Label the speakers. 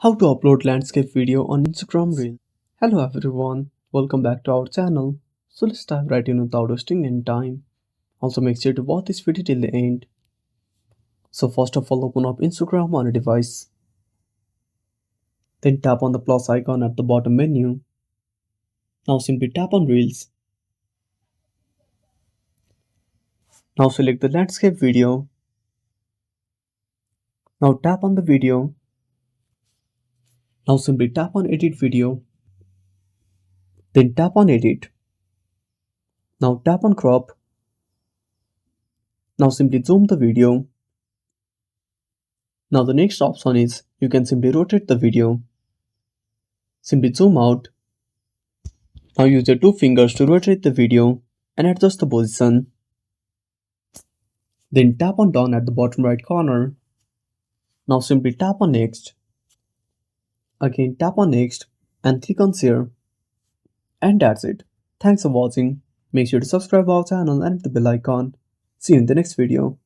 Speaker 1: How to upload landscape video on Instagram Reel. Hello everyone, welcome back to our channel. So let's dive right in without wasting any time. Also make sure to watch this video till the end. So first of all, open up Instagram on a device. Then tap on the plus icon at the bottom menu. Now simply tap on Reels. Now select the landscape video. Now tap on the video. Now simply tap on edit video. Then tap on edit. Now tap on crop. Now simply zoom the video. Now the next option is you can simply rotate the video. Simply zoom out. Now use your two fingers to rotate the video and adjust the position. Then tap on down at the bottom right corner. Now simply tap on next. Again tap on next and click on share. And that's it. Thanks for watching. Make sure to subscribe our channel and hit the bell icon. See you in the next video.